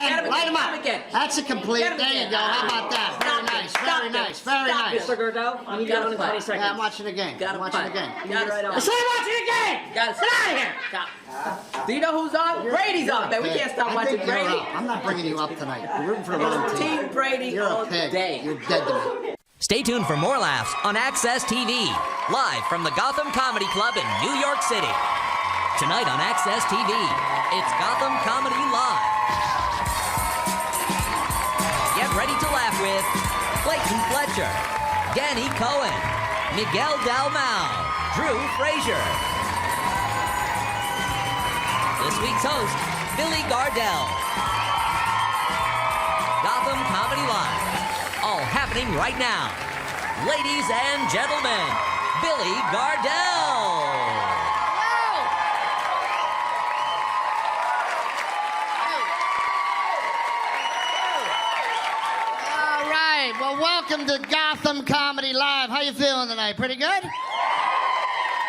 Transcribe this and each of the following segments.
Light him up. That's a complete. There you go. How about that? Very nice. Very nice. Very nice. Mr. Gordeau, you got 20 seconds. Yeah, I'm watching the game. I'm watching the game. You got it right on. I said I'm watching the game. Get out of here. Stop. Do you know who's on? Brady's on, man. We can't stop watching Brady. I'm not bringing you up tonight. You're rooting for the wrong team. Team Brady You're all a pig. day. You're dead to me. Stay tuned for more laughs on Access TV, live from the Gotham Comedy Club in New York City. Tonight on Access TV, it's Gotham Comedy Live. Get ready to laugh with Clayton Fletcher, Danny Cohen, Miguel Dalmau, Drew Frazier. This week's host, Billy Gardell. Gotham Comedy Live. All happening right now. Ladies and gentlemen, Billy Gardell. All right. Well, welcome to Gotham Comedy Live. How you feeling tonight? Pretty good?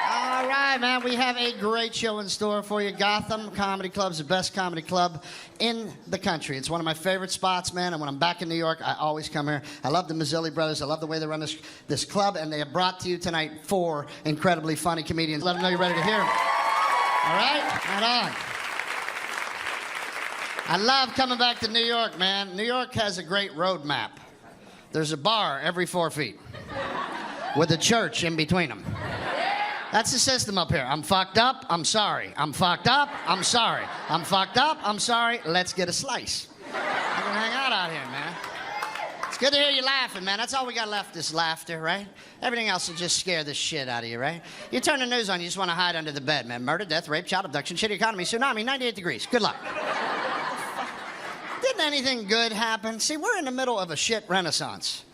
All right, man. We have a great show in store for you. Gotham Comedy Club's the best comedy club in the country. It's one of my favorite spots, man. And when I'm back in New York, I always come here. I love the Mazzilli brothers. I love the way they run this club. And they have brought to you tonight 4 incredibly funny comedians. Let them know you're ready to hear them. All right? Right on. I love coming back to New York, man. New York has a great road map. There's a bar every 4 feet with a church in between them. That's the system up here. I'm fucked up, I'm sorry. I'm fucked up, I'm sorry. I'm fucked up, I'm sorry. Let's get a slice. You can hang out here, man. It's good to hear you laughing, man. That's all we got left is laughter, right? Everything else will just scare the shit out of you, right? You turn the news on, you just want to hide under the bed, man. Murder, death, rape, child abduction, shitty economy, tsunami, 98 degrees. Good luck. Didn't anything good happen? See, we're in the middle of a shit renaissance.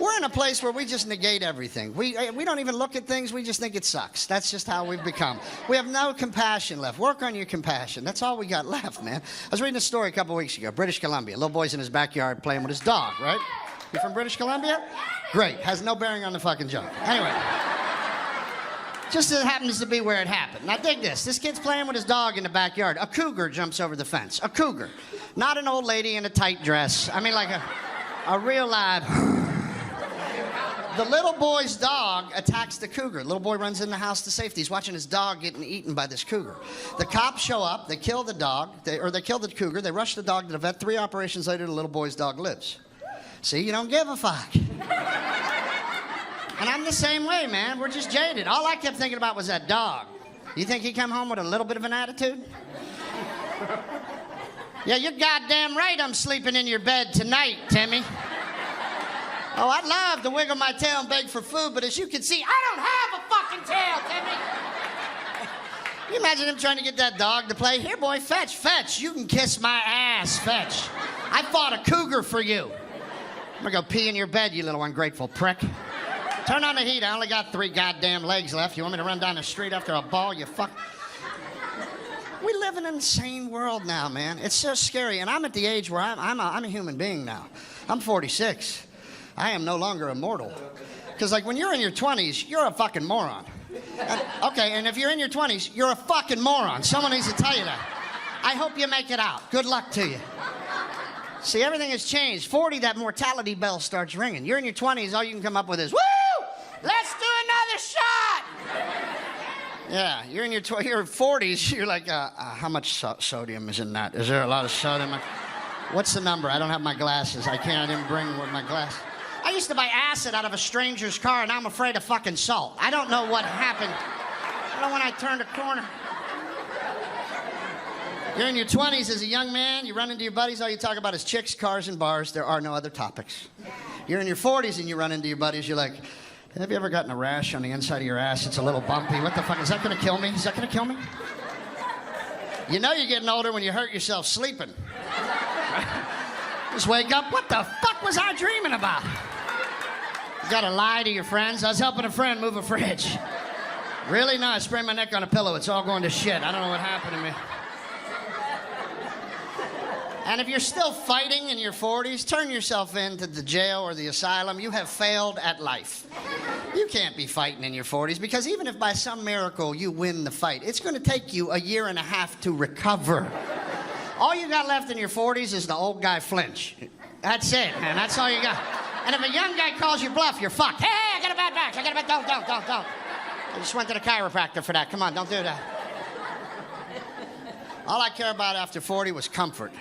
We're in a place where we just negate everything. We don't even look at things. We just think it sucks. That's just how we've become. We have no compassion left. Work on your compassion. That's all we got left, man. I was reading a story a couple weeks ago. British Columbia. Little boy's in his backyard playing with his dog, right? You from British Columbia? Great. Has no bearing on the fucking joke. Anyway. Just it happens to be where it happened. Now dig this. This kid's playing with his dog in the backyard. A cougar jumps over the fence. A cougar. Not an old lady in a tight dress. I mean like a real live... The little boy's dog attacks the cougar. Little boy runs in the house to safety. He's watching his dog getting eaten by this cougar. The cops show up. They kill the dog. They kill the cougar. They rush the dog to the vet. 3 operations later, the little boy's dog lives. See, you don't give a fuck. And I'm the same way, man. We're just jaded. All I kept thinking about was that dog. You think he come home with a little bit of an attitude? Yeah, you're goddamn right I'm sleeping in your bed tonight, Timmy. Oh, I'd love to wiggle my tail and beg for food, but as you can see, I don't have a fucking tail, Timmy. Can you imagine him trying to get that dog to play? Here, boy, fetch, fetch. You can kiss my ass, fetch. I fought a cougar for you. I'm gonna go pee in your bed, you little ungrateful prick. Turn on the heat. I only got 3 goddamn legs left. You want me to run down the street after a ball, you fuck? We live in an insane world now, man. It's so scary. And I'm at the age where I'm a human being now. I'm 46. I am no longer immortal. Because, like, when you're in your 20s, you're a fucking moron. And if you're in your 20s, you're a fucking moron. Someone needs to tell you that. I hope you make it out. Good luck to you. See, everything has changed. 40, that mortality bell starts ringing. You're in your 20s, all you can come up with is, woo! Let's do another shot! Yeah, you're in your 40s, you're like, how much sodium is in that? Is there a lot of sodium? What's the number? I don't have my glasses. I didn't bring with my glasses. I used to buy acid out of a stranger's car, and now I'm afraid of fucking salt. I don't know what happened. I don't know when I turned a corner. You're in your 20s as a young man, you run into your buddies, all you talk about is chicks, cars, and bars. There are no other topics. You're in your 40s and you run into your buddies, you're like, have you ever gotten a rash on the inside of your ass? It's a little bumpy. What the fuck? Is that gonna kill me? Is that gonna kill me? You know you're getting older when you hurt yourself sleeping. Just wake up, what the fuck was I dreaming about? You gotta lie to your friends. I was helping a friend move a fridge. Really? No, I sprained my neck on a pillow. It's all going to shit. I don't know what happened to me. And if you're still fighting in your 40s, turn yourself into the jail or the asylum. You have failed at life. You can't be fighting in your 40s because even if by some miracle you win the fight, it's going to take you 1.5 years to recover. All you got left in your 40s is the old guy flinch. That's it, man. That's all you got. And if a young guy calls you bluff, you're fucked. Hey, I got a bad back. I got a bad... Don't. I just went to the chiropractor for that. Come on, don't do that. All I care about after 40 was comfort,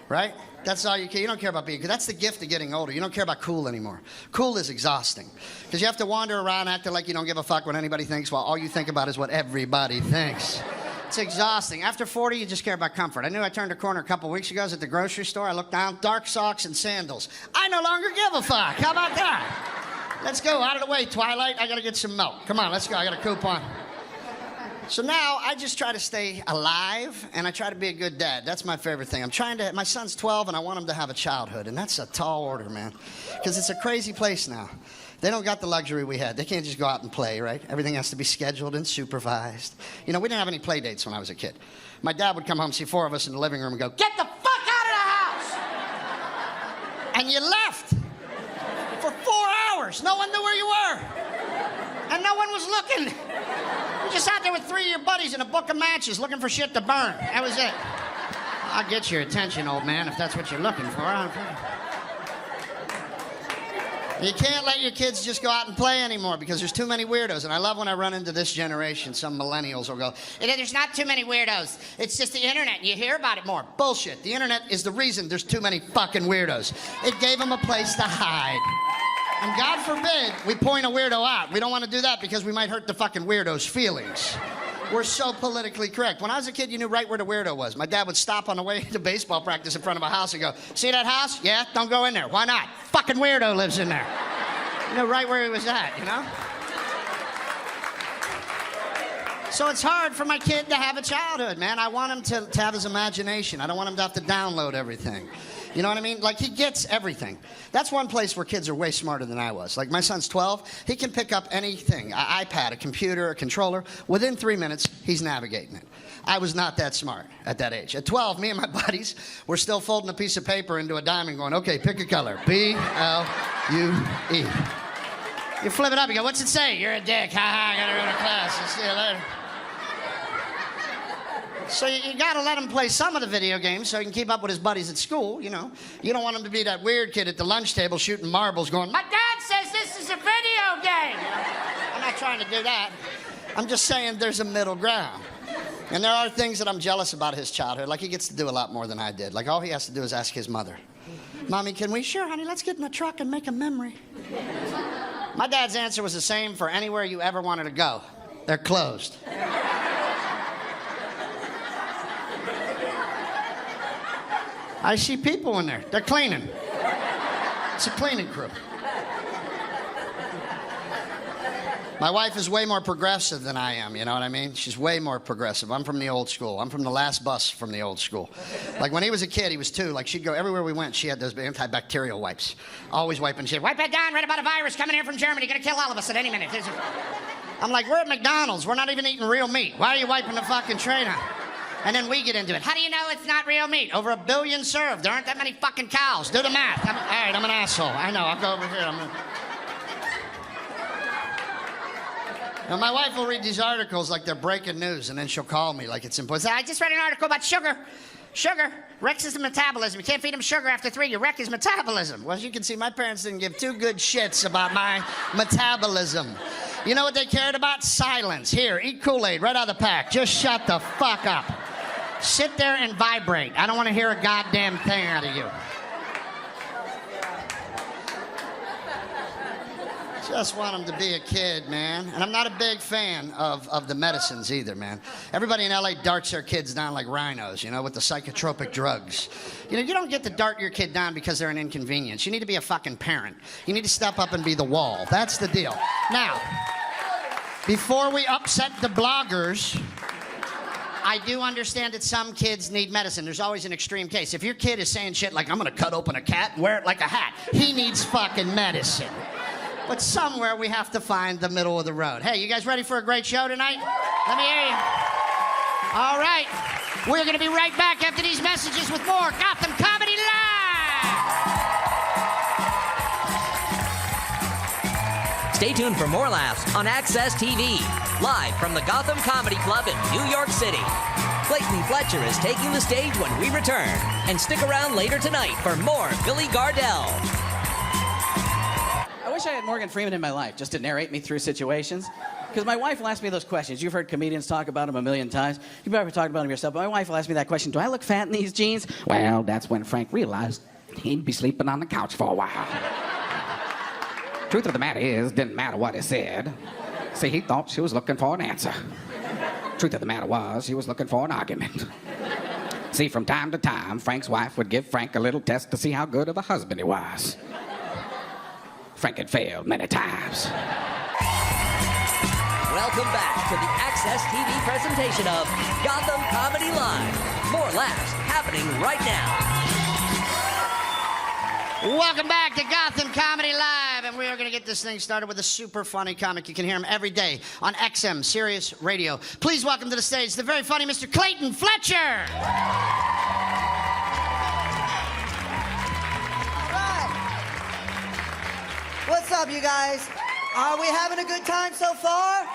right? That's all you care. You don't care about being... That's the gift of getting older. You don't care about cool anymore. Cool is exhausting. Because you have to wander around acting like you don't give a fuck what anybody thinks while all you think about is what everybody thinks. It's exhausting. After 40, you just care about comfort. I knew I turned a corner a couple weeks ago. I was at the grocery store. I looked down, dark socks and sandals. I no longer give a fuck. How about that? Let's go. Out of the way, Twilight. I got to get some milk. Come on, let's go. I got a coupon. So now I just try to stay alive, and I try to be a good dad. That's my favorite thing. My son's 12, and I want him to have a childhood, and that's a tall order, man, because it's a crazy place now. They don't got the luxury we had. They can't just go out and play, right? Everything has to be scheduled and supervised. You know, we didn't have any play dates when I was a kid. My dad would come home, see 4 of us in the living room, and go, "Get the fuck out of the house!" And you left for 4 hours. No one knew where you were. And no one was looking. You just out there with 3 of your buddies in a book of matches looking for shit to burn. That was it. I'll get your attention, old man, if that's what you're looking for. You can't let your kids just go out and play anymore because there's too many weirdos. And I love when I run into this generation. Some millennials will go, "There's not too many weirdos. It's just the internet. You hear about it more." Bullshit. The internet is the reason there's too many fucking weirdos. It gave them a place to hide. And God forbid we point a weirdo out. We don't want to do that because we might hurt the fucking weirdo's feelings. We're so politically correct. When I was a kid, you knew right where the weirdo was. My dad would stop on the way to baseball practice in front of a house and go, "See that house? Yeah, don't go in there. Why not? Fucking weirdo lives in there." You know right where he was at, you know? So it's hard for my kid to have a childhood, man. I want him to have his imagination. I don't want him to have to download everything. You know what I mean? Like, he gets everything. That's one place where kids are way smarter than I was. Like, my son's 12. He can pick up anything, an iPad, a computer, a controller. Within 3 minutes, he's navigating it. I was not that smart at that age. At 12, me and my buddies were still folding a piece of paper into a diamond going, "Okay, pick a color. B-L-U-E. You flip it up, you go, "What's it say?" "You're a dick. Ha ha, I gotta go to class. I'll see you later." So you gotta let him play some of the video games so he can keep up with his buddies at school, you know. You don't want him to be that weird kid at the lunch table shooting marbles going, "My dad says this is a video game." You know? I'm not trying to do that. I'm just saying there's a middle ground. And there are things that I'm jealous about his childhood. Like, he gets to do a lot more than I did. Like, all he has to do is ask his mother, "Mommy, can we?" "Sure, honey, let's get in the truck and make a memory." My dad's answer was the same for anywhere you ever wanted to go. "They're closed." I see people in there. They're cleaning. It's a cleaning crew. My wife is way more progressive than I am, you know what I mean? She's way more progressive. I'm from the old school. I'm from the last bus from the old school. Like, when he was a kid, he was 2. Like, she'd go everywhere we went, she had those antibacterial wipes. Always wiping shit. "Wipe that down, read about a virus coming here from Germany, gonna kill all of us at any minute." I'm like, "We're at McDonald's. We're not even eating real meat. Why are you wiping the fucking tray down?" And then we get into it. "How do you know it's not real meat? Over 1 billion served. There aren't that many fucking cows. Do the math." All right, I'm an asshole. I know. I'll go over here. Now, my wife will read these articles like they're breaking news, and then she'll call me like it's important. "I just read an article about sugar. Sugar wrecks his metabolism. You can't feed him sugar after 3. You wreck his metabolism." Well, as you can see, my parents didn't give 2 good shits about my metabolism. You know what they cared about? Silence. Here, eat Kool-Aid right out of the pack. Just shut the fuck up. Sit there and vibrate. I don't want to hear a goddamn thing out of you. Just want him to be a kid, man. And I'm not a big fan of the medicines either, man. Everybody in LA darts their kids down like rhinos, you know, with the psychotropic drugs. You know, you don't get to dart your kid down because they're an inconvenience. You need to be a fucking parent. You need to step up and be the wall. That's the deal. Now, before we upset the bloggers, I do understand that some kids need medicine. There's always an extreme case. If your kid is saying shit like, "I'm gonna cut open a cat and wear it like a hat," he needs fucking medicine. But somewhere we have to find the middle of the road. Hey, you guys ready for a great show tonight? Let me hear you. All right. We're going to be right back after these messages with more Gotham Comedy Live. Stay tuned for more laughs on Access TV, live from the Gotham Comedy Club in New York City. Clayton Fletcher is taking the stage when we return. And stick around later tonight for more Billy Gardell. I wish I had Morgan Freeman in my life just to narrate me through situations. Because my wife will ask me those questions. You've heard comedians talk about them a million times. You've probably talked about them yourself. But my wife will ask me that question, do I look fat in these jeans? Well, that's when Frank realized he'd be sleeping on the couch for a while. Truth of the matter is, didn't matter what he said. See, he thought she was looking for an answer. Truth of the matter was, he was looking for an argument. See, from time to time, Frank's wife would give Frank a little test to see how good of a husband he was. Frank had failed many times. Welcome back to the Access TV presentation of Gotham Comedy Live. More laughs happening right now. Welcome back to Gotham Comedy Live, and we are going to get this thing started with a super funny comic. You can hear him every day on XM Sirius Radio. Please welcome to the stage the very funny Mr. Clayton Fletcher. All right. What's up, you guys? Are we having a good time so far?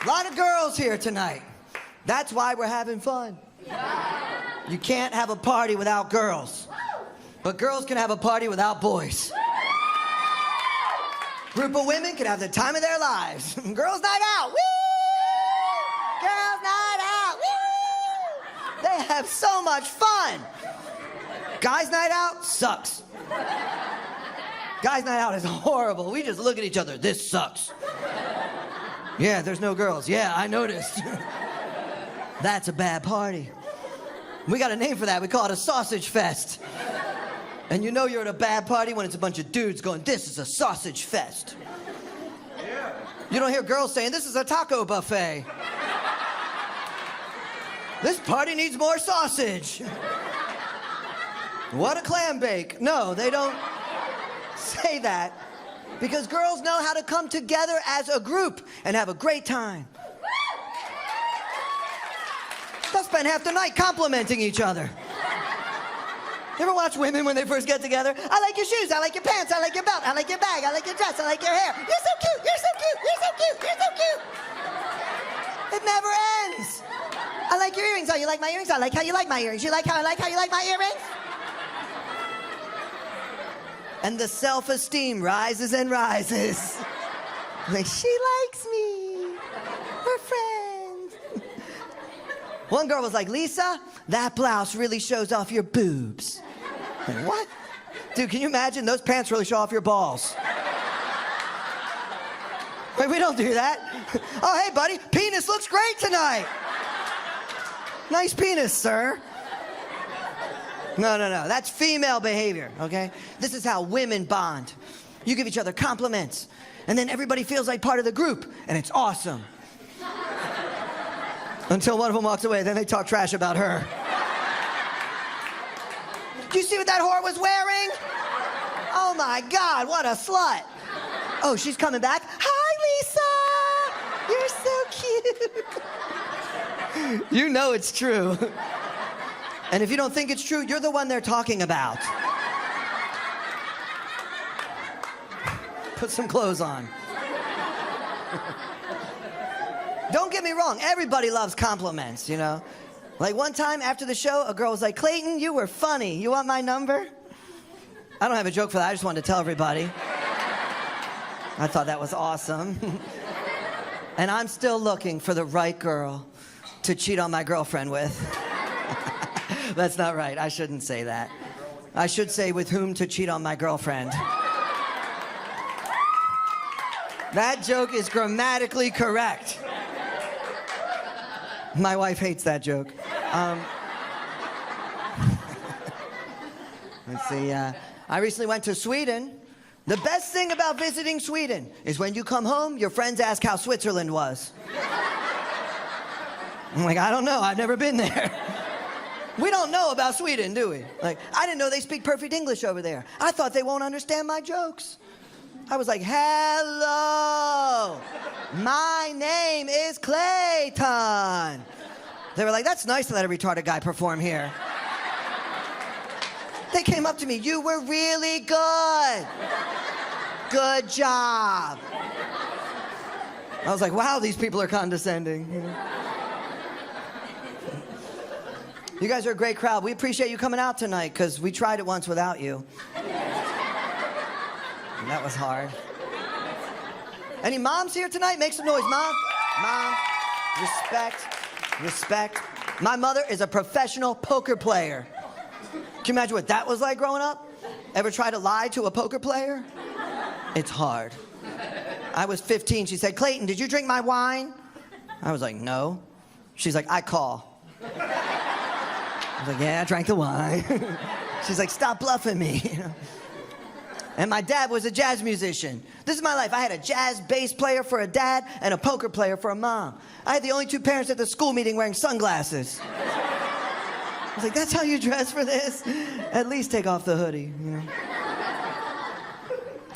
A lot of girls here tonight. That's why we're having fun. You can't have a party without girls. But girls can have a party without boys. Group of women can have the time of their lives. Girls' night out. Woo! Girls' night out. Woo! They have so much fun. Guys' night out sucks. Guys' night out is horrible. We just look at each other. This sucks. Yeah, there's no girls. Yeah, I noticed. That's a bad party. We got a name for that. We call it a sausage fest. And you know you're at a bad party when it's a bunch of dudes going, this is a sausage fest. Yeah. You don't hear girls saying, this is a taco buffet. This party needs more sausage. What a clam bake. No, they don't say that because girls know how to come together as a group and have a great time. They'll spend half the night complimenting each other. You ever watch women when they first get together? I like your shoes, I like your pants, I like your belt, I like your bag, I like your dress, I like your hair. You're so cute, you're so cute, you're so cute, you're so cute. It never ends. I like your earrings. Oh, you like my earrings? I like how you like my earrings. You like how I like how you like my earrings? And the self-esteem rises and rises. Like, she likes me. We're friends. One girl was like, Lisa, that blouse really shows off your boobs. Like, what? Dude, can you imagine? Those pants really show off your balls. Wait, we don't do that. Oh, hey, buddy, penis looks great tonight. Nice penis, sir. No, that's female behavior, okay? This is how women bond. You give each other compliments, and then everybody feels like part of the group, and it's awesome. Until one of them walks away, then they talk trash about her. Do you see what that whore was wearing? Oh my God, what a slut. Oh, she's coming back. Hi, Lisa. You're so cute. You know it's true. And if you don't think it's true, you're the one they're talking about. Put some clothes on. Don't get me wrong, everybody loves compliments, you know? Like one time after the show, a girl was like, Clayton, you were funny. You want my number? I don't have a joke for that, I just wanted to tell everybody. I thought that was awesome. And I'm still looking for the right girl to cheat on my girlfriend with. That's not right, I shouldn't say that. I should say with whom to cheat on my girlfriend. That joke is grammatically correct. My wife hates that joke. Let's see, I recently went to Sweden. The best thing about visiting Sweden is when you come home, your friends ask how Switzerland was. I'm like, I don't know, I've never been there. We don't know about Sweden, do we? Like, I didn't know they speak perfect English over there. I thought they won't understand my jokes. I was like, hello, my name is Clayton. They were like, that's nice to let a retarded guy perform here. They came up to me, you were really good. Good job. I was like, wow, these people are condescending. You guys are a great crowd. We appreciate you coming out tonight because we tried it once without you. And that was hard. Any moms here tonight? Make some noise, Mom. Mom, respect. My mother is a professional poker player. Can you imagine what that was like growing up? Ever try to lie to a poker player? It's hard. I was 15. She said, Clayton, did you drink my wine? I was like, no. She's like, I call. I was like, yeah, I drank the wine. She's like, stop bluffing me. And my dad was a jazz musician. This is my life. I had a jazz bass player for a dad and a poker player for a mom. I had the only two parents at the school meeting wearing sunglasses. I was like, that's how you dress for this? At least take off the hoodie, you know?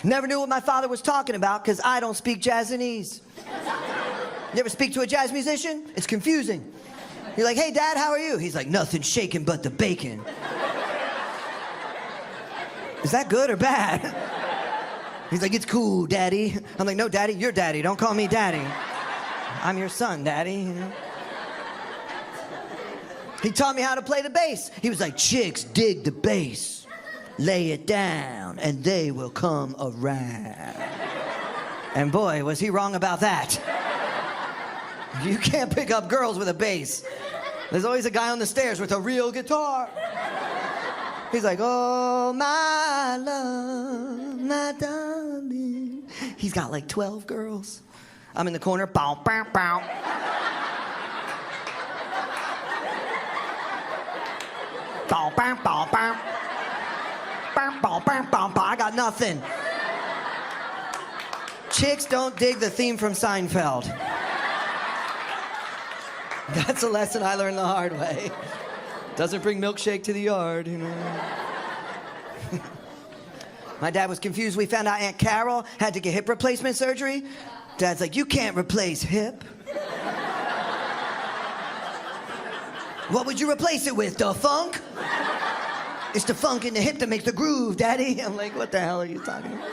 Never knew what my father was talking about because I don't speak Jazzanese. You ever speak to a jazz musician? It's confusing. You're like, hey, Dad, how are you? He's like, nothing shaking but the bacon. Is that good or bad? He's like, it's cool, Daddy. I'm like, no, Daddy, you're Daddy. Don't call me Daddy. I'm your son, Daddy. You know? He taught me how to play the bass. He was like, chicks dig the bass. Lay it down, and they will come around. And boy, was he wrong about that. You can't pick up girls with a bass. There's always a guy on the stairs with a real guitar. He's like, oh, my love, my darling. He's got like 12 girls. I'm in the corner, bow, bow, bow. Bow, bow, bow, bow. Bow, bow, bow, bow, bow. I got nothing. Chicks don't dig the theme from Seinfeld. That's a lesson I learned the hard way. Doesn't bring milkshake to the yard, you know. My dad was confused. We found out Aunt Carol had to get hip replacement surgery. Dad's like, you can't replace hip. What would you replace it with, the funk? It's the funk in the hip that makes the groove, Daddy. I'm like, what the hell are you talking about?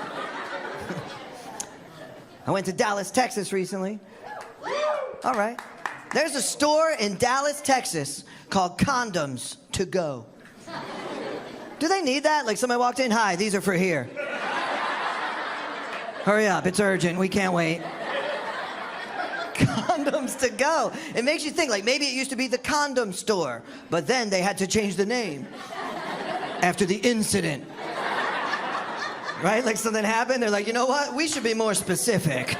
I went to Dallas, Texas recently. All right. There's a store in Dallas, Texas called Condoms to Go. Do they need that? Like somebody walked in, hi, these are for here. Hurry up, it's urgent, we can't wait. Condoms to Go. It makes you think, like maybe it used to be the condom store, but then they had to change the name after the incident. Right? Like something happened, they're like, you know what? We should be more specific.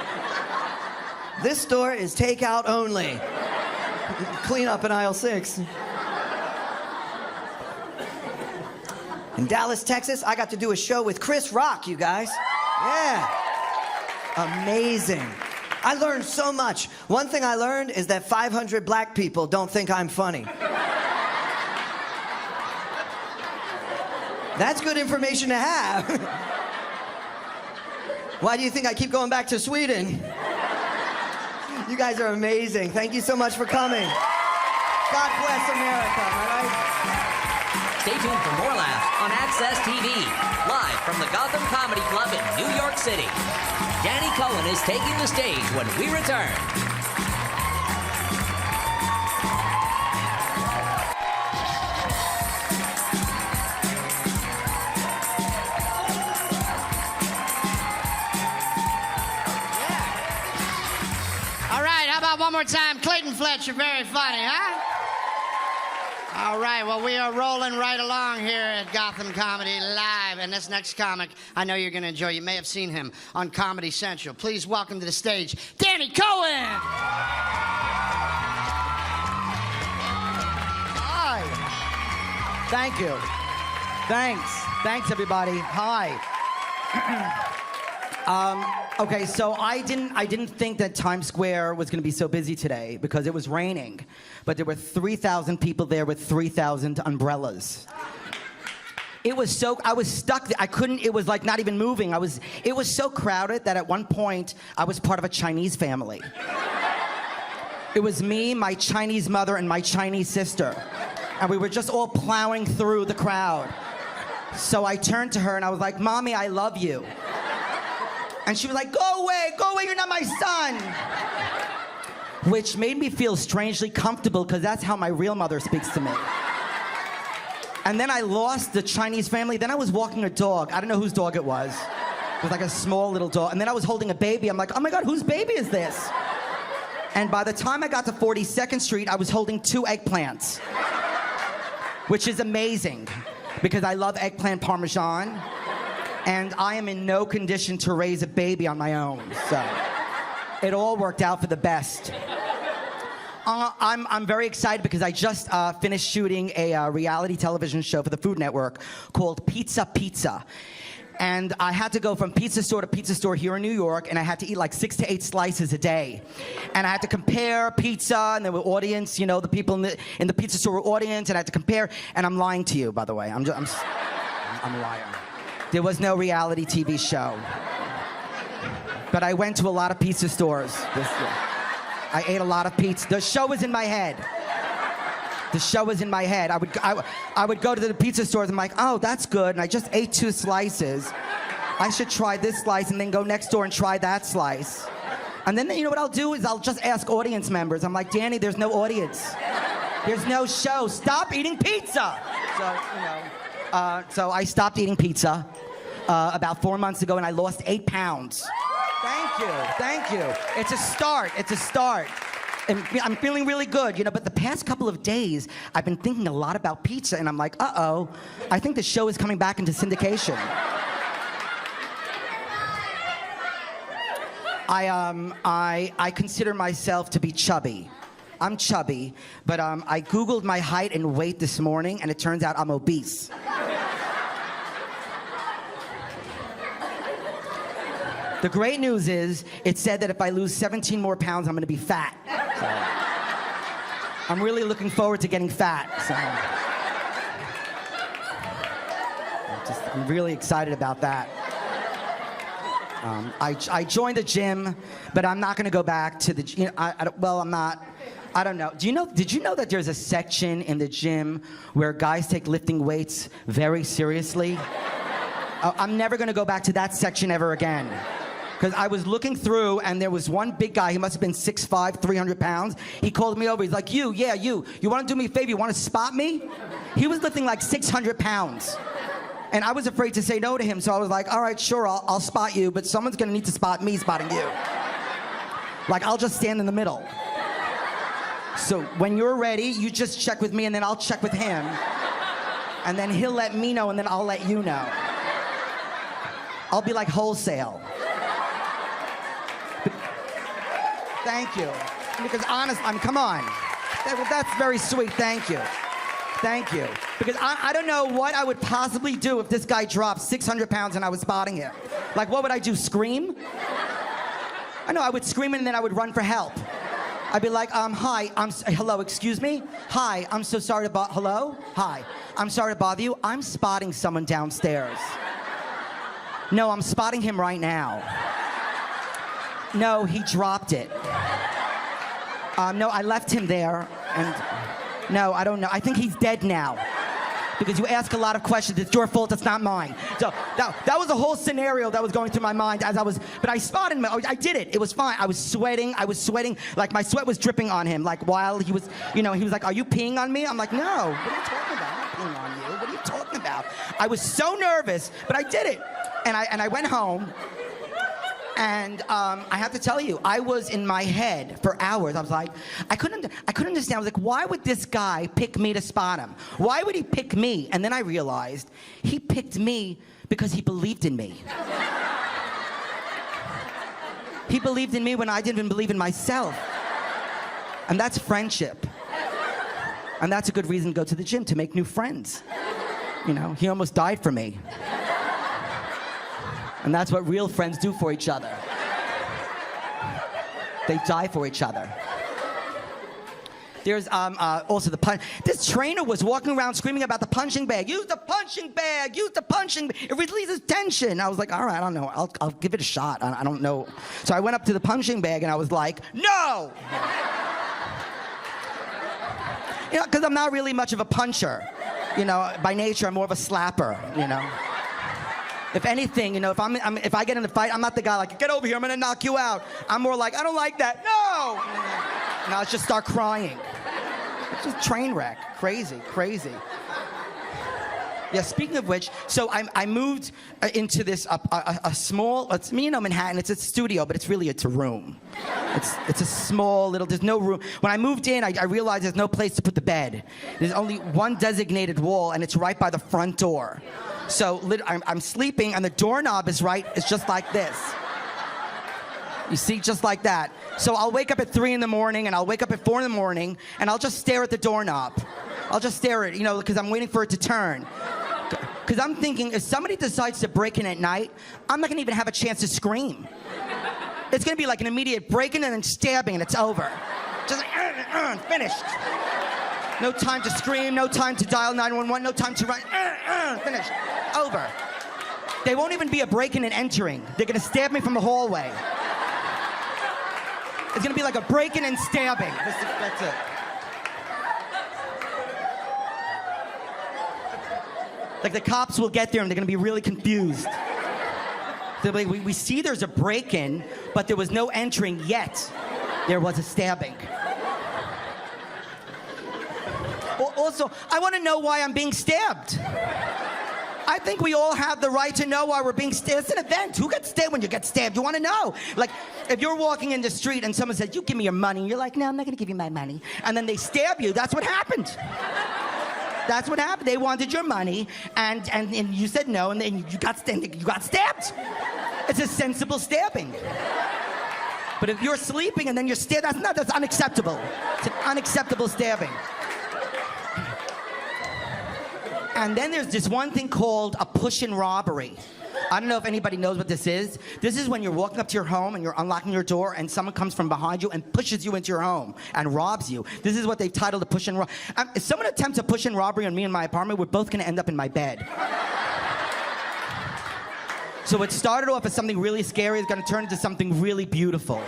This store is takeout only. Clean up in aisle 6. In Dallas, Texas, I got to do a show with Chris Rock, you guys. Yeah. Amazing. I learned so much. One thing I learned is that 500 black people don't think I'm funny. That's good information to have. Why do you think I keep going back to Sweden? You guys are amazing. Thank you so much for coming. God bless America, all right? Stay tuned for more laughs on Access TV, live from the Gotham Comedy Club in New York City. Danny Cohen is taking the stage when we return. All right, how about one more time? Clayton Fletcher, very funny, huh? All right, well, we are rolling right along here at Gotham Comedy Live. And this next comic, I know you're going to enjoy. You may have seen him on Comedy Central. Please welcome to the stage, Danny Cohen. Hi. Thank you. Thanks, everybody. Hi. Okay, so I didn't think that Times Square was going to be so busy today because it was raining, but there were 3,000 people there with 3,000 umbrellas. I was stuck. I couldn't. It was like not even moving. It was so crowded that at one point I was part of a Chinese family. It was me, my Chinese mother, and my Chinese sister, and we were just all plowing through the crowd. So I turned to her and I was like, "Mommy, I love you." And she was like, go away, you're not my son. Which made me feel strangely comfortable because that's how my real mother speaks to me. And then I lost the Chinese family. Then I was walking a dog. I don't know whose dog it was. It was like a small little dog. And then I was holding a baby. I'm like, oh my God, whose baby is this? And by the time I got to 42nd Street, I was holding 2 eggplants, which is amazing because I love eggplant parmesan. And I am in no condition to raise a baby on my own. So it all worked out for the best. I'm very excited because I just finished shooting a reality television show for the Food Network called Pizza Pizza. And I had to go from pizza store to pizza store here in New York, and I had to eat like 6 to 8 slices a day. And I had to compare pizza, and there were audience, you know, the people in the pizza store were audience, and I had to compare. And I'm lying to you, by the way. I'm a liar. There was no reality TV show. But I went to a lot of pizza stores this year. I ate a lot of pizza. The show was in my head. The show was in my head. I would go to the pizza stores and I'm like, oh, that's good. And I just ate 2 slices. I should try this slice and then go next door and try that slice. And then you know what I'll do is I'll just ask audience members. I'm like, Danny, there's no audience. There's no show. Stop eating pizza. So, you know, so I stopped eating pizza about 4 months ago and I lost 8 pounds. Thank you. It's a start. And I'm feeling really good, you know, but the past couple of days, I've been thinking a lot about pizza, and I'm like, uh-oh, I think the show is coming back into syndication. I consider myself to be chubby. I'm chubby, but I Googled my height and weight this morning, and it turns out I'm obese. The great news is, it said that if I lose 17 more pounds, I'm gonna be fat. So, I'm really looking forward to getting fat. So, I'm really excited about that. I joined the gym, but I'm not gonna go back to the gym. I'm not. I don't know. Did you know that there's a section in the gym where guys take lifting weights very seriously? I'm never gonna go back to that section ever again. Because I was looking through, and there was one big guy. He must have been 6'5", 300 pounds. He called me over. He's like, you want to do me a favor? You want to spot me? He was lifting like 600 pounds. And I was afraid to say no to him, so I was like, all right, sure, I'll spot you, but someone's going to need to spot me spotting you. Like, I'll just stand in the middle. So when you're ready, you just check with me, and then I'll check with him. And then he'll let me know, and then I'll let you know. I'll be like wholesale. Thank you. Because honest, come on. That's very sweet, thank you. Thank you. Because I don't know what I would possibly do if this guy dropped 600 pounds and I was spotting him. Like, what would I do, scream? I know, I would scream and then I would run for help. I'd be like, hi, hello, excuse me? Hi, I'm so sorry to hello? Hi, I'm sorry to bother you. I'm spotting someone downstairs. No, I'm spotting him right now. No, he dropped it. No, I left him there, and no, I don't know. I think he's dead now. Because you ask a lot of questions. It's your fault, it's not mine. So that was a whole scenario that was going through my mind as but I spotted him. I did it. It was fine. I was sweating. Like my sweat was dripping on him. Like while he was, he was like, are you peeing on me? I'm like, no, what are you talking about? I'm not peeing on you. What are you talking about? I was so nervous, but I did it. And I went home. And I have to tell you, I was in my head for hours. I was like, I couldn't understand. I was like, why would this guy pick me to spot him? Why would he pick me? And then I realized he picked me because he believed in me. He believed in me when I didn't even believe in myself. And that's friendship. And that's a good reason to go to the gym, to make new friends. He almost died for me. And that's what real friends do for each other. They die for each other. There's also the punch. This trainer was walking around screaming about the punching bag. Use the punching bag, use the punching bag. It releases tension. I was like, all right, I don't know. I'll give it a shot. I don't know. So I went up to the punching bag and I was like, no! Because I'm not really much of a puncher. By nature, I'm more of a slapper, If anything, you know, if I get in a fight, I'm not the guy like, get over here, I'm gonna knock you out. I'm more like, I don't like that, no! And I'll just start crying. It's just a train wreck, crazy, crazy. Yeah, speaking of which, so I moved into this, a small, it's me, you know, Manhattan, it's a studio, but it's a room. It's a small little, there's no room. When I moved in, I realized there's no place to put the bed. There's only one designated wall, and it's right by the front door. So I'm sleeping, and the doorknob is right, it's just like this. You see, just like that. So I'll wake up at 3 in the morning, and I'll wake up at 4 in the morning, and I'll just stare at the doorknob. I'll just stare at it, you know, because I'm waiting for it to turn. Because I'm thinking, if somebody decides to break in at night, I'm not gonna even have a chance to scream. It's gonna be like an immediate break-in and then stabbing, and it's over. Just like, finished. No time to scream, no time to dial 911, no time to run, finished, over. They won't even be a break-in and entering. They're gonna stab me from the hallway. It's gonna be like a break-in and stabbing. That's it. Like the cops will get there and they're gonna be really confused. They'll be like, we see there's a break-in, but there was no entering yet. There was a stabbing. Also, I wanna know why I'm being stabbed. I think we all have the right to know why we're being stabbed. It's an event. Who gets stabbed when you get stabbed? You wanna know. Like, if you're walking in the street and someone says, you give me your money, and you're like, no, I'm not gonna give you my money. And then they stab you, that's what happened. That's what happened. They wanted your money, and you said no, and then you got stabbed. It's a sensible stabbing. But if you're sleeping and then you're stabbed, that's unacceptable. It's an unacceptable stabbing. And then there's this one thing called a push-in robbery. I don't know if anybody knows what this is. This is when you're walking up to your home and you're unlocking your door and someone comes from behind you and pushes you into your home and robs you. This is what they've titled a push-in robbery. If someone attempts a push-in robbery on me in my apartment, we're both gonna end up in my bed. So it started off as something really scary. It's gonna turn into something really beautiful.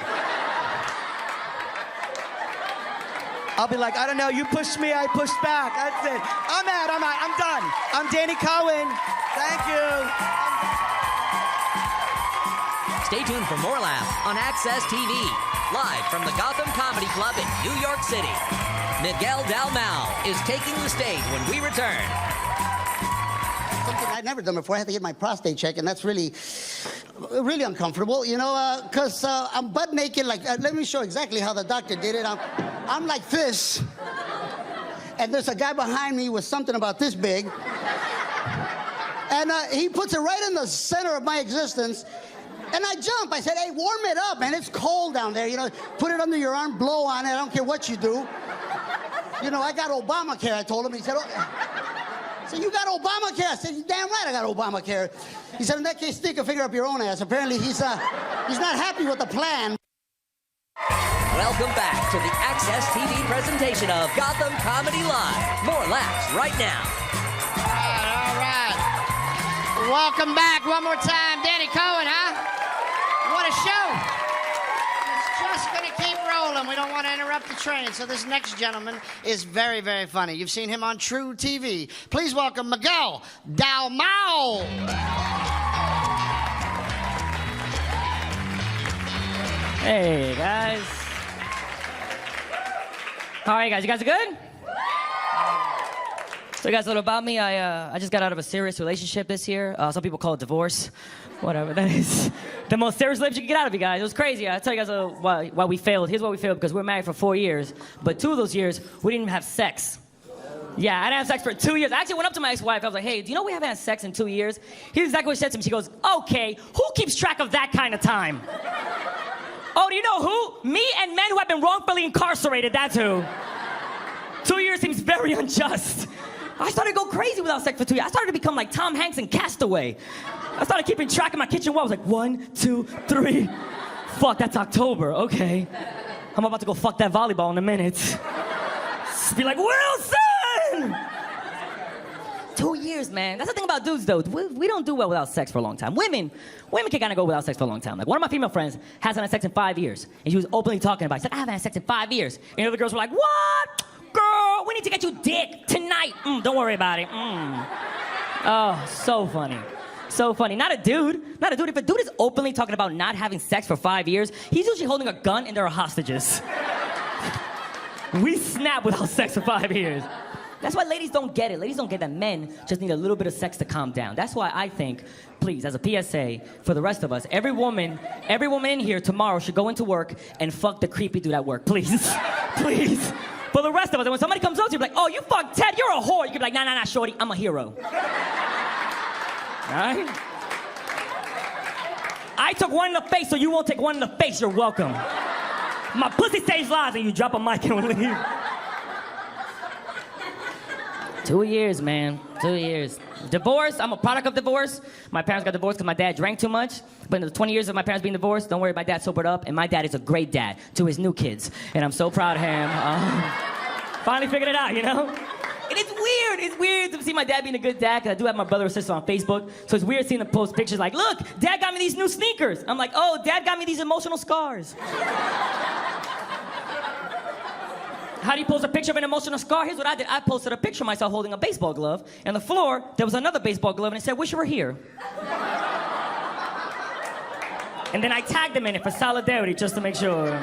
I'll be like, I don't know, you pushed me, I pushed back. That's it. I'm done. I'm Danny Cohen. Thank you. Stay tuned for more laughs on Access TV, live from the Gotham Comedy Club in New York City. Miguel Dalmau is taking the stage when we return. Something I'd never done before. I had to get my prostate checked, and that's really uncomfortable, you know, because I'm butt naked. Like, let me show exactly how the doctor did it. I'm like this, and there's a guy behind me with something about this big, and he puts it right in the center of my existence. And I jump. I said, hey, warm it up, man. It's cold down there. You know, put it under your arm, blow on it. I don't care what you do. You know, I got Obamacare, I told him. He said, oh. So you got Obamacare? I said, you're damn right I got Obamacare. He said, in that case, stick a finger up your own ass. Apparently, he's not happy with the plan. Welcome back to the Access TV presentation of Gotham Comedy Live. More laughs right now. All right. Welcome back one more time. Danny Cohen, huh? What a show. It's just going to keep rolling. We don't want to interrupt the train. So this next gentleman is very, very funny. You've seen him on True TV. Please welcome Miguel Dalmau. Hey, guys. How are you guys? You guys are good? So you guys, a little about me. I just got out of a serious relationship this year. Some people call it divorce. Whatever, that is the most serious relationship you can get out of you guys. It was crazy. I'll tell you guys why we failed. Here's why we failed, because we were married for 4 years. But 2 of those years, we didn't even have sex. Yeah, I didn't have sex for 2 years. I actually went up to my ex-wife. I was like, hey, do you know we haven't had sex in 2 years? Here's exactly what she said to me. She goes, okay, who keeps track of that kind of time? Oh, do you know who? Me and men who have been wrongfully incarcerated, that's who. 2 years seems very unjust. I started to go crazy without sex for 2 years. I started to become like Tom Hanks in Castaway. I started keeping track of my kitchen wall. I was like, 1, 2, 3. Fuck, that's October, okay. I'm about to go fuck that volleyball in a minute. Just be like, Wilson! 2 years, man. That's the thing about dudes, though. We don't do well without sex for a long time. Women can kind of go without sex for a long time. Like, one of my female friends hasn't had sex in 5 years. And she was openly talking about it. She said, I haven't had sex in 5 years. And the other girls were like, what? Girl, we need to get you dick tonight. Don't worry about it. Oh, so funny. So funny. Not a dude. Not a dude. If a dude is openly talking about not having sex for 5 years, he's usually holding a gun and there are hostages. We snap without sex for 5 years. That's why ladies don't get it. Ladies don't get that men just need a little bit of sex to calm down. That's why I think, please, as a PSA, for the rest of us, every woman in here tomorrow should go into work and fuck the creepy dude at work. Please. Please. For the rest of us. And when somebody comes up to you, be like, oh, you fucked Ted, you're a whore. You can be like, nah, shorty, I'm a hero. All right? I took one in the face, so you won't take one in the face. You're welcome. My pussy saves lives, and you drop a mic and leave. 2 years, man. 2 years. Divorce, I'm a product of divorce. My parents got divorced because my dad drank too much. But in the 20 years of my parents being divorced, don't worry, my dad sobered up. And my dad is a great dad to his new kids. And I'm so proud of him. Finally figured it out, you know? And it's weird. It's weird to see my dad being a good dad, because I do have my brother or sister on Facebook. So it's weird seeing them post pictures like, look, dad got me these new sneakers. I'm like, oh, dad got me these emotional scars. How do you post a picture of an emotional scar? Here's what I did. I posted a picture of myself holding a baseball glove. And on the floor, there was another baseball glove, and it said, wish you were here. And then I tagged them in it for solidarity, just to make sure.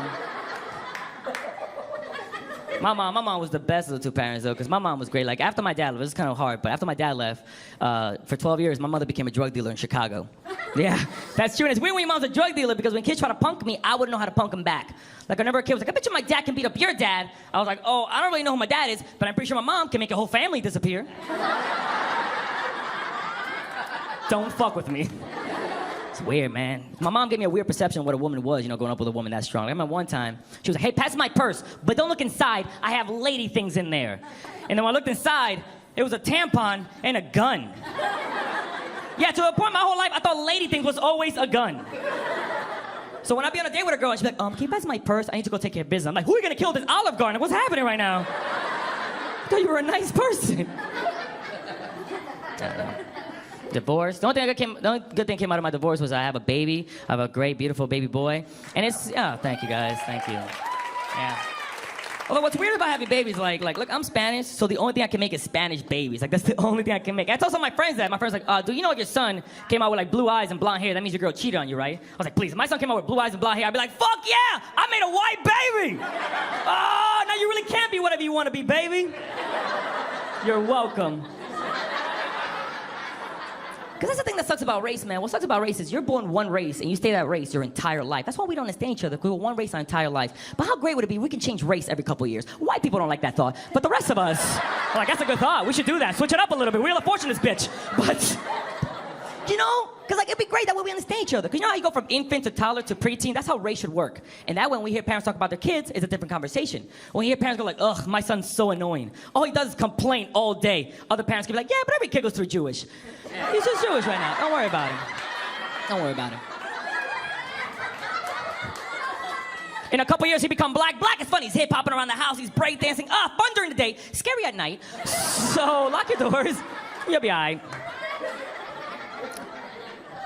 My mom was the best of the two parents, though, because my mom was great. Like, after my dad left, it was kind of hard, but after my dad left, for 12 years, my mother became a drug dealer in Chicago. Yeah, that's true. And it's weird when your mom's a drug dealer, because when kids try to punk me, I wouldn't know how to punk them back. Like, whenever a kid was like, I bet you my dad can beat up your dad. I was like, oh, I don't really know who my dad is, but I'm pretty sure my mom can make a whole family disappear. Don't fuck with me. It's weird, man. My mom gave me a weird perception of what a woman was, you know, growing up with a woman that strong. I remember one time, she was like, hey, pass my purse, but don't look inside. I have lady things in there. And then when I looked inside, it was a tampon and a gun. Yeah, to a point my whole life, I thought lady things was always a gun. So when I'd be on a date with a girl, she'd be like, can you pass my purse? I need to go take care of business. I'm like, who are you gonna kill this Olive Garden? What's happening right now? I thought you were a nice person. Divorce. The only good thing came out of my divorce was I have a baby. I have a great, beautiful baby boy. And it's, thank you guys, thank you. Yeah. Although what's weird about having babies, like, look, I'm Spanish, so the only thing I can make is Spanish babies. Like, that's the only thing I can make. I told some of my friends that. My friends like, do you know if your son came out with, like, blue eyes and blonde hair, that means your girl cheated on you, right? I was like, please, if my son came out with blue eyes and blonde hair, I'd be like, fuck yeah! I made a white baby! Oh, now you really can't be whatever you want to be, baby. You're welcome. Because that's the thing that sucks about race, man. What sucks about race is you're born one race and you stay that race your entire life. That's why we don't understand each other, because we're one race our entire life. But how great would it be if we can change race every couple of years? White people don't like that thought, but the rest of us are like, that's a good thought. We should do that. Switch it up a little bit. Wheel of Fortune this bitch. But, you know, because like it'd be great that way we understand each other. Because you know how you go from infant to toddler to preteen? That's how race should work. And that when we hear parents talk about their kids, it's a different conversation. When you hear parents go like, ugh, my son's so annoying. All he does is complain all day. Other parents can be like, yeah, but every kid goes through Jewish. He's just Jewish right now. Don't worry about him. Don't worry about him. In a couple years, he become black. Black is funny. He's hip-hopping around the house. He's breakdancing. Fun during the day. Scary at night. So lock your doors. You'll be all right.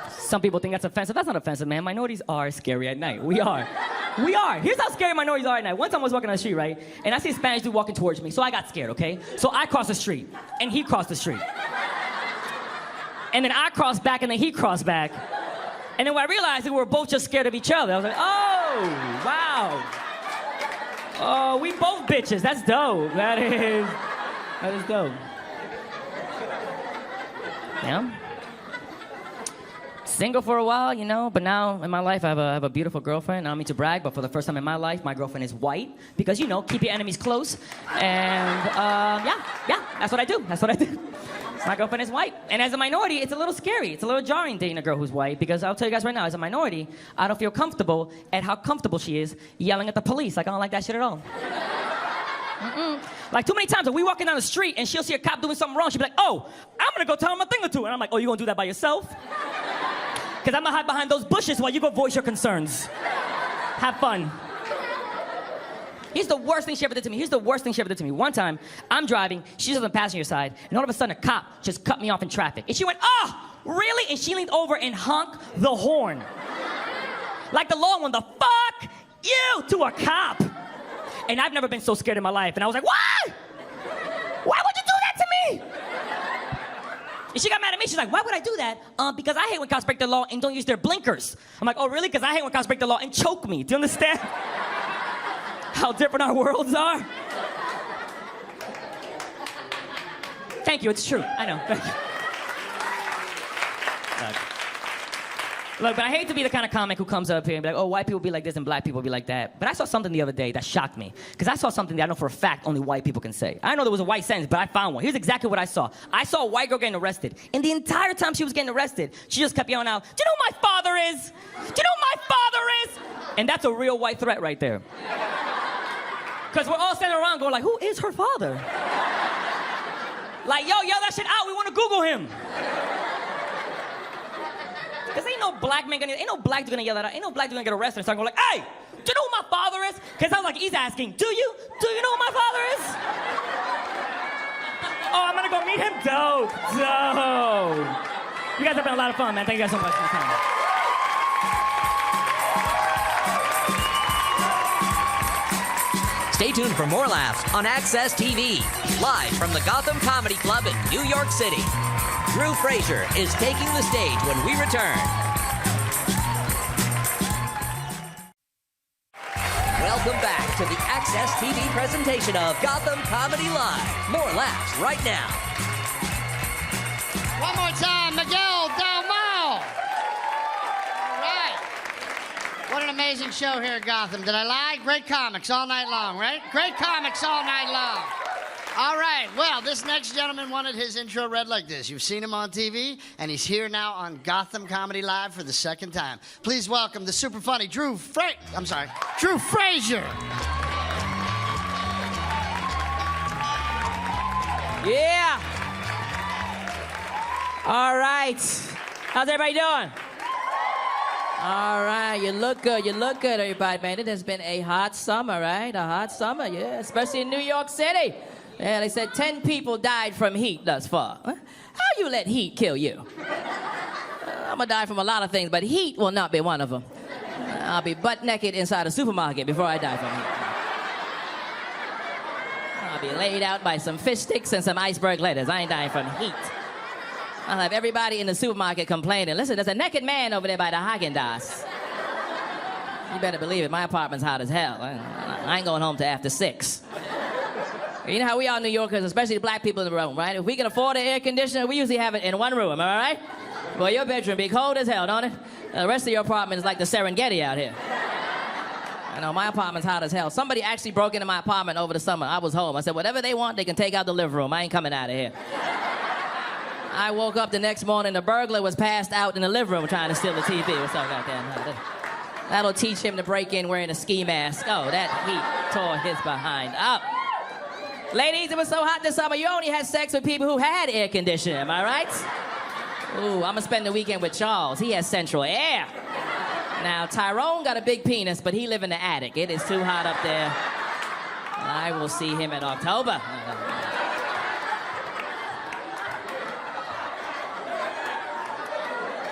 Some people think that's offensive. That's not offensive, man. Minorities are scary at night. We are. We are. Here's how scary minorities are at night. One time I was walking on the street, right? And I see a Spanish dude walking towards me. So I got scared, okay? So I crossed the street. And he crossed the street. And then I crossed back, and then he crossed back. And then when I realized that we were both just scared of each other, I was like, oh, wow. Oh, we both bitches. That's dope. That is dope. Yeah. Single for a while, you know, but now in my life I have a beautiful girlfriend. I don't mean to brag, but for the first time in my life, my girlfriend is white. Because, you know, keep your enemies close. And, yeah, that's what I do. That's what I do. My girlfriend is white. And as a minority, it's a little scary. It's a little jarring dating a girl who's white, because I'll tell you guys right now, as a minority, I don't feel comfortable at how comfortable she is yelling at the police. Like, I don't like that shit at all. Like, too many times, if we walking down the street and she'll see a cop doing something wrong, she'll be like, oh, I'm gonna go tell him a thing or two. And I'm like, oh, you gonna do that by yourself? Because I'm gonna hide behind those bushes while you go voice your concerns. Have fun. Here's the worst thing she ever did to me. One time, I'm driving, she's on the passenger side, and all of a sudden a cop just cut me off in traffic. And she went, oh, really? And she leaned over and honked the horn. Like the long one, the fuck you to a cop. And I've never been so scared in my life. And I was like, why? Why would you do that to me? And she got mad at me. She's like, why would I do that? Because I hate when cops break the law and don't use their blinkers. I'm like, oh, really? Because I hate when cops break the law and choke me. Do you understand how different our worlds are? Thank you, it's true. I know. Thank you. Look, but I hate to be the kind of comic who comes up here and be like, oh, white people be like this and black people be like that. But I saw something the other day that shocked me. Because I saw something that I know for a fact only white people can say. I know there was a white sentence, but I found one. Here's exactly what I saw. I saw a white girl getting arrested. And the entire time she was getting arrested, she just kept yelling out, do you know who my father is? Do you know who my father is? And that's a real white threat right there. Because we're all standing around going like, who is her father? Like, yo, yell that shit out. We want to Google him. Because ain't no black dude gonna yell that out. Ain't no black dude gonna get arrested and start going like, hey, do you know who my father is? Because I'm like, he's asking, do you know who my father is? Oh, I'm gonna go meet him? Dope. You guys have been a lot of fun, man. Thank you guys so much for coming. Stay tuned for more laughs on Access TV, live from the Gotham Comedy Club in New York City. Drew Frazier is taking the stage when we return. Welcome back to the Access TV presentation of Gotham Comedy Live. More laughs right now. One more time, Miguel Del Mal. All right. What an amazing show here at Gotham. Did I lie? Great comics all night long, right? Great comics all night long. All right, well, this next gentleman wanted his intro read like this. You've seen him on TV, and he's here now on Gotham Comedy Live for the second time. Please welcome the super funny Drew Frazier. Yeah. All right. How's everybody doing? All right, you look good, everybody, man. It has been a hot summer, right? A hot summer, yeah, especially in New York City. Yeah, they said 10 people died from heat thus far. Huh? How you let heat kill you? I'm gonna die from a lot of things, but heat will not be one of them. I'll be butt naked inside a supermarket before I die from heat. I'll be laid out by some fish sticks and some iceberg lettuce. I ain't dying from heat. I'll have everybody in the supermarket complaining. Listen, there's a naked man over there by the Haagen-Dazs. You better believe it, my apartment's hot as hell. I ain't going home till after 6. You know how we are New Yorkers, especially the black people in the room, right? If we can afford an air conditioner, we usually have it in one room, am I right? Well, your bedroom be cold as hell, don't it? The rest of your apartment is like the Serengeti out here. I know, my apartment's hot as hell. Somebody actually broke into my apartment over the summer. I was home. I said, whatever they want, they can take out the living room. I ain't coming out of here. I woke up the next morning, the burglar was passed out in the living room trying to steal the TV. What's up, goddamn? That'll teach him to break in wearing a ski mask. Oh, that heat tore his behind up. Ladies, it was so hot this summer, you only had sex with people who had air conditioning, am I right? Ooh, I'm gonna spend the weekend with Charles. He has central air. Now, Tyrone got a big penis, but he live in the attic. It is too hot up there. I will see him in October.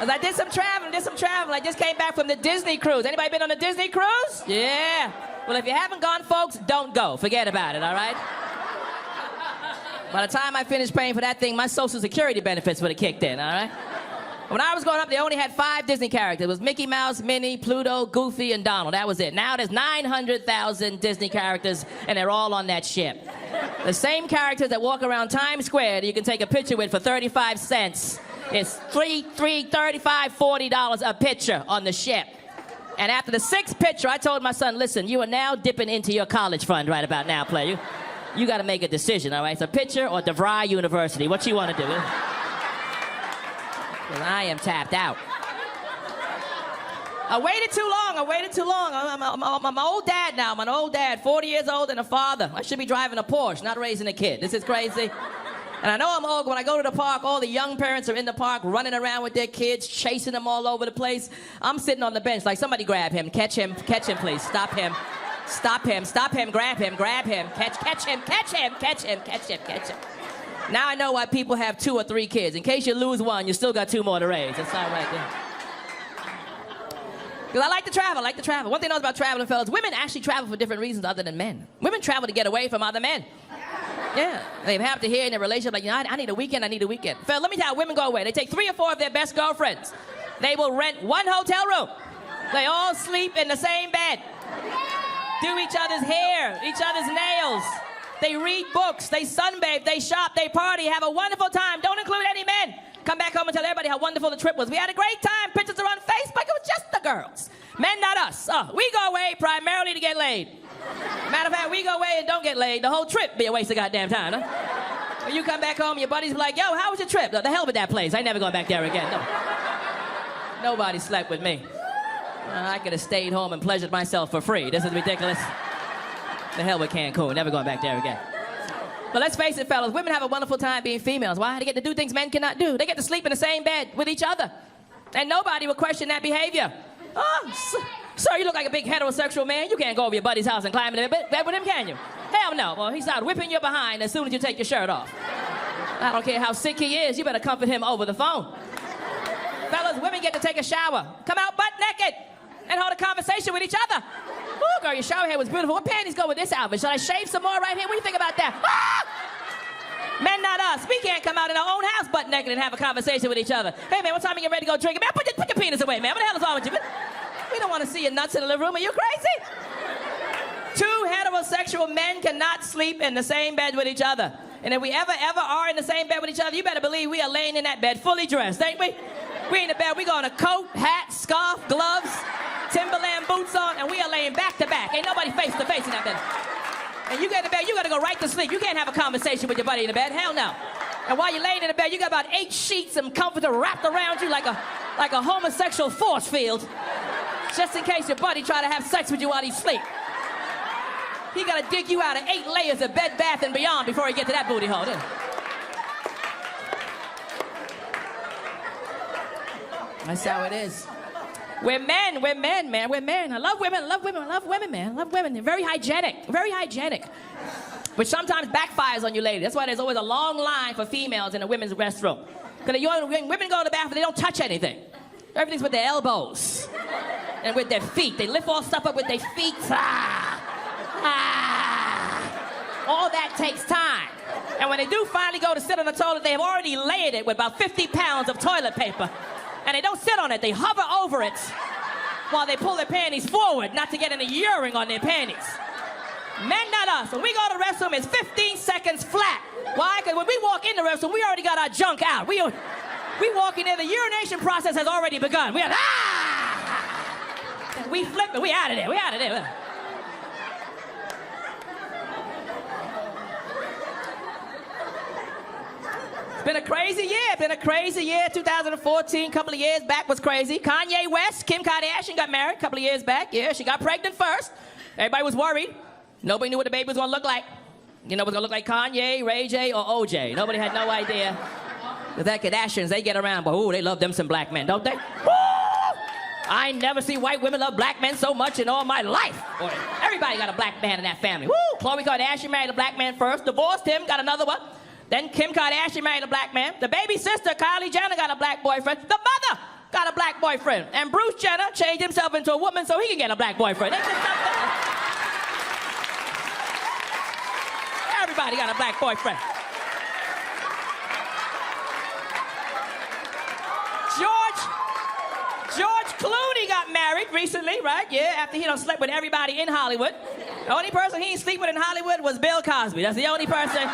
I did some traveling. I just came back from the Disney cruise. Anybody been on a Disney cruise? Yeah. Well, if you haven't gone, folks, don't go. Forget about it, all right? By the time I finished paying for that thing, my Social Security benefits would have kicked in, all right? When I was growing up, they only had 5 Disney characters. It was Mickey Mouse, Minnie, Pluto, Goofy, and Donald. That was it. Now there's 900,000 Disney characters, and they're all on that ship. The same characters that walk around Times Square that you can take a picture with for 35 cents. It's $35, $40 a picture on the ship. And after the 6th picture, I told my son, listen, you are now dipping into your college fund right about now, player. You got to make a decision, all right? It's a picture or DeVry University. What you want to do? Because I am tapped out. I waited too long. I'm an old dad now. I'm an old dad, 40 years old and a father. I should be driving a Porsche, not raising a kid. This is crazy. And I know I'm old. When I go to the park, all the young parents are in the park running around with their kids, chasing them all over the place. I'm sitting on the bench like, somebody grab him, catch him, please. Stop him, grab him, catch him. Now I know why people have 2 or 3 kids. In case you lose one, you still got 2 more to raise. That's all right there. Because I like to travel. One thing I know about traveling, fellas, women actually travel for different reasons other than men. Women travel to get away from other men. Yeah, they're happy to hear in a relationship like, I need a weekend, I need a weekend. Phil, let me tell you how women go away. They take 3 or 4 of their best girlfriends. They will rent one hotel room. They all sleep in the same bed. Do each other's hair, each other's nails. They read books, they sunbathe, they shop, they party, have a wonderful time. Don't include any men. Come back home and tell everybody how wonderful the trip was. We had a great time. Pictures are on Facebook. It was just the girls. Men, not us. We go away primarily to get laid. Matter of fact, we go away and don't get laid. The whole trip be a waste of goddamn time, huh? When you come back home, your buddies be like, yo, how was your trip? The hell with that place. I ain't never going back there again. No. Nobody slept with me. I could have stayed home and pleasured myself for free. This is ridiculous. The hell with Cancun. Never going back there again. But let's face it, fellas, women have a wonderful time being females. Why? They get to do things men cannot do. They get to sleep in the same bed with each other. And nobody will question that behavior. Oh, sir, you look like a big heterosexual man. You can't go over your buddy's house and climb in bed with him, can you? Hell no. Well, he started whipping your behind as soon as you take your shirt off. I don't care how sick he is. You better comfort him over the phone. Fellas, women get to take a shower, come out butt naked, and hold a conversation with each other. Ooh, girl, your shower head was beautiful. What panties go with this outfit? Should I shave some more right here? What do you think about that? Ah! Men, not us. We can't come out in our own house butt naked and have a conversation with each other. Hey, man, what time are you ready to go drinking? Man, put your penis away, man. What the hell is wrong with you? We don't want to see your nuts in the living room. Are you crazy? 2 heterosexual men cannot sleep in the same bed with each other. And if we ever are in the same bed with each other, you better believe we are laying in that bed fully dressed, ain't we? We in the bed, we got a coat, hat, scarf, gloves, Timberland boots on, and we are laying back to back. Ain't nobody face to face in that bed. And you get in the bed, you gotta go right to sleep. You can't have a conversation with your buddy in the bed, hell no. And while you're laying in the bed, you got about 8 sheets and comforter wrapped around you like a homosexual force field, just in case your buddy try to have sex with you while he's asleep. He gotta dig you out of 8 layers of Bed Bath & Beyond before he get to that booty hole. That's how it is. We're men, man. We're men. I love women, man. I love women. They're very hygienic. Which sometimes backfires on you ladies. That's why there's always a long line for females in a women's restroom. Because when women go to the bathroom, they don't touch anything. Everything's with their elbows and with their feet. They lift all stuff up with their feet. All that takes time. And when they do finally go to sit on the toilet, they have already layered it with about 50 pounds of toilet paper. And they don't sit on it, they hover over it while they pull their panties forward, not to get any urine on their panties. Men, not us. When we go to the restroom, it's 15 seconds flat. Why? Because when we walk in the restroom, we already got our junk out. We walk in there, the urination process has already begun. We flip it, we out of there. It's been a crazy year. 2014, couple of years back was crazy. Kanye West, Kim Kardashian got married a couple of years back. Yeah, she got pregnant first. Everybody was worried. Nobody knew what the baby was gonna look like. You know, it was gonna look like Kanye, Ray J, or OJ. Nobody had no idea. The Kardashians, they get around, but ooh, they love them some black men, don't they? Woo! I never see white women love black men so much in all my life. Boy, everybody got a black man in that family. Woo! Khloe Kardashian married a black man first, divorced him, got another one. Then Kim Kardashian married a black man. The baby sister, Kylie Jenner, got a black boyfriend. The mother got a black boyfriend. And Bruce Jenner changed himself into a woman so he can get a black boyfriend. Everybody got a black boyfriend. George Clooney got married recently, right? Yeah, after he done slept with everybody in Hollywood. The only person he ain't sleep with in Hollywood was Bill Cosby. That's the only person.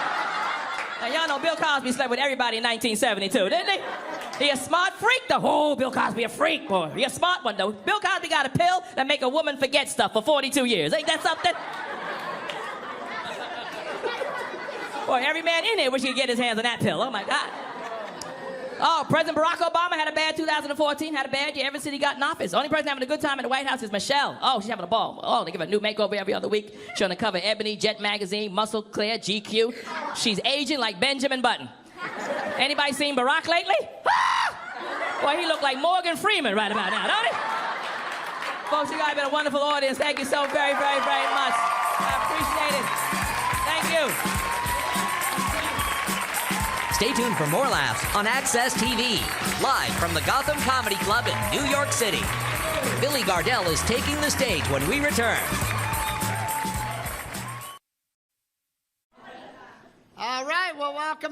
Now, y'all know Bill Cosby slept with everybody in 1972, didn't he? He a smart freak, though. Oh, Bill Cosby a freak, boy. He a smart one, though. Bill Cosby got a pill that make a woman forget stuff for 42 years. Ain't that something? Boy, every man in here wish he could get his hands on that pill. Oh, my God. Oh, President Barack Obama had a bad 2014, had a bad year ever since he got in office. The only person having a good time in the White House is Michelle. Oh, she's having a ball. Oh, they give her a new makeover every other week. She's on the cover of Ebony, Jet Magazine, Muscle, Clear, GQ. She's aging like Benjamin Button. Anybody seen Barack lately? Ah! Boy, he look like Morgan Freeman right about now, don't he? Folks, you guys have been a wonderful audience. Thank you so very, very, very much. I appreciate it. Thank you. Stay tuned for more laughs on Access TV, live from the Gotham Comedy Club in New York City. Billy Gardell is taking the stage when we return.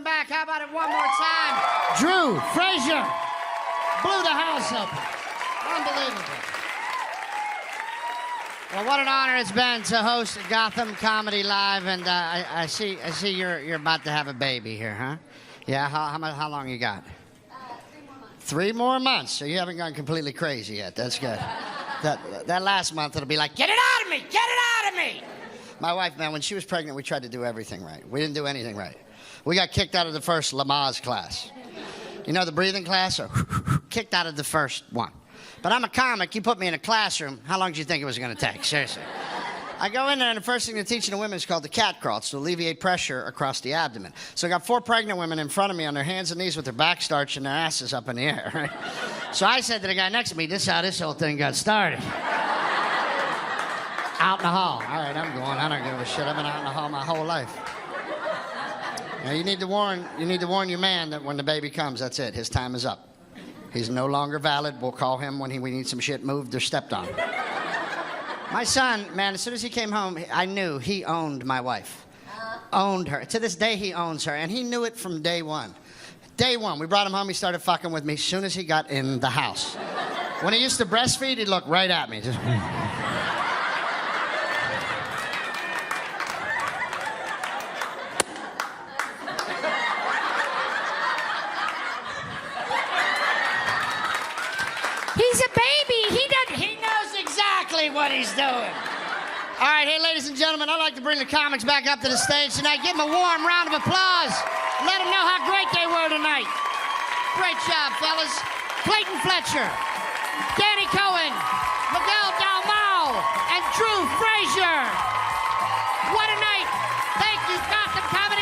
welcome back. How about it one more time? Drew Frazier blew the house open. Unbelievable. Well, what an honor it's been to host Gotham Comedy Live, and I see you're about to have a baby here, huh? Yeah. How long you got? 3 more months. So you haven't gone completely crazy yet. That's good. That last month it'll be like, get it out of me! Get it out of me! My wife, man, when she was pregnant, we tried to do everything right. We didn't do anything right. We got kicked out of the first Lamaze class. You know the breathing class? Or kicked out of the first one. But I'm a comic. You put me in a classroom. How long do you think it was going to take? Seriously. I go in there, and the first thing they're teaching the women is called the cat crawl. It's to alleviate pressure across the abdomen. So I got 4 pregnant women in front of me on their hands and knees with their back starched and their asses up in the air. Right? So I said to the guy next to me, this is how this whole thing got started. Out in the hall. All right, I'm going. I don't give a shit. I've been out in the hall my whole life. Now, you need to warn your man that when the baby comes, that's it. His time is up. He's no longer valid. We'll call him when we need some shit moved or stepped on. My son, man, as soon as he came home, I knew he owned my wife. Owned her. To this day, he owns her, and he knew it from day one. Day one, we brought him home. He started fucking with me as soon as he got in the house. When he used to breastfeed, he'd look right at me. Just... He's a baby. He knows exactly what he's doing. All right, hey, ladies and gentlemen, I'd like to bring the comics back up to the stage tonight. Give them a warm round of applause. Let them know how great they were tonight. Great job, fellas. Clayton Fletcher, Danny Cohen, Miguel Dalmau, and Drew Frazier. What a night. Thank you, Gotham Comedy.